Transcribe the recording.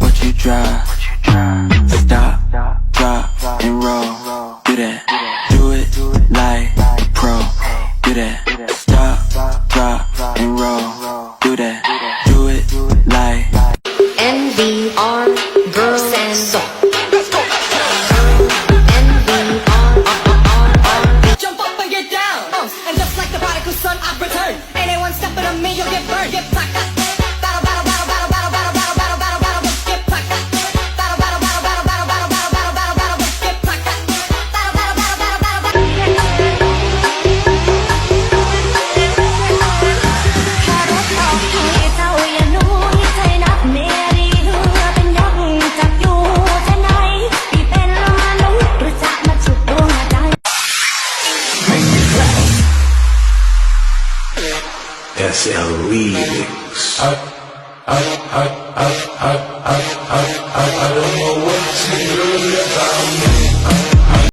What you drive? Stop, drop, and roll. Do that. Do it like pro. Do that. Stop, drop, and roll. Do that. Do it like. NVR versus Jump up and get down. And just like the prodigal son, I return. Anyone stepping on me, you'll get burned. Get back up. Battle, battle, battle, battle, battle, battle, battle, battle, battle, battle, get back up. Battle, battle, battle, battle, battle, battle, battle, battle, battle, battle, get back up. Battle, battle, battle, battle, battle, battle. เจ้าอย่าหนูใจนักเมรีเหือเป็นยักษ์จับอยู่จะไหนพี่เป็นมนุษย์หรือจะมาฉุดดวงใจ SL Remix. I don't know what's really about me.